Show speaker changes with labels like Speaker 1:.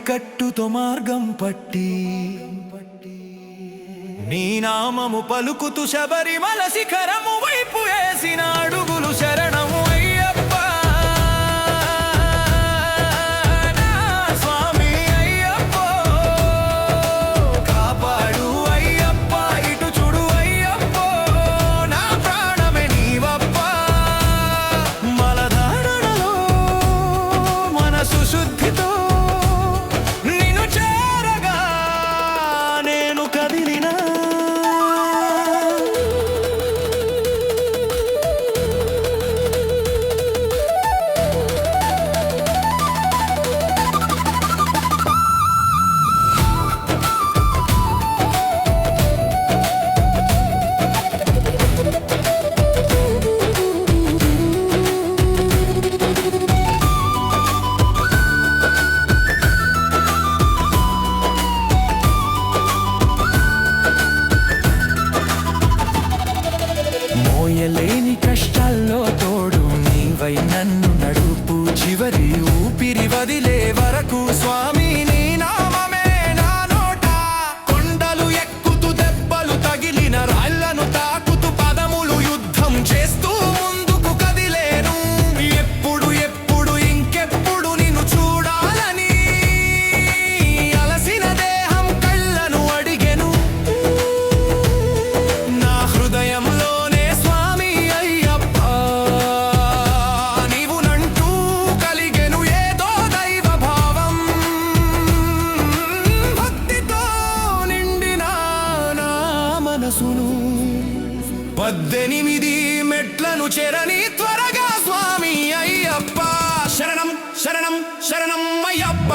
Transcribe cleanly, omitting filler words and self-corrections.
Speaker 1: కట్టుతో మార్గం పట్టి నీ నామము పలుకుతూ శబరిమల శిఖరము వైపు వేసిన అడుగులు శరణము అయ్యప్ప నా స్వామి అయ్యప్ప కాపాడు అయ్యప్ప ఇటు చూడు అయ్యప్ప నా ప్రాణమే నీవప్ప మలధారణలో మనసు శుద్ధితో నిన్ను చేరగా నేను కదిలినా మోయలేని కష్టాల్లో తోడు నీవై నన్ను నడుపు చివరి ఊపిరి వదిలే వరకు స్వామి నీ నామమే నా నోట కొండలు ఎక్కుతూ దెబ్బలు తగిలిన రాళ్లను తాకుతూ పదములు యుద్ధం చేస్తూ ముందుకు కదిలేను ఎప్పుడు ఎప్పుడు ఇంకెప్పుడు నిన్ను చూడాలని అలసిన దేహం కళ్ళను అడిగెను నా హృదయంలో మనసును 18 మెట్లను చెరని త్వరగా స్వామి అయ్యప్ప శరణం శరణం శరణం అయ్యప్ప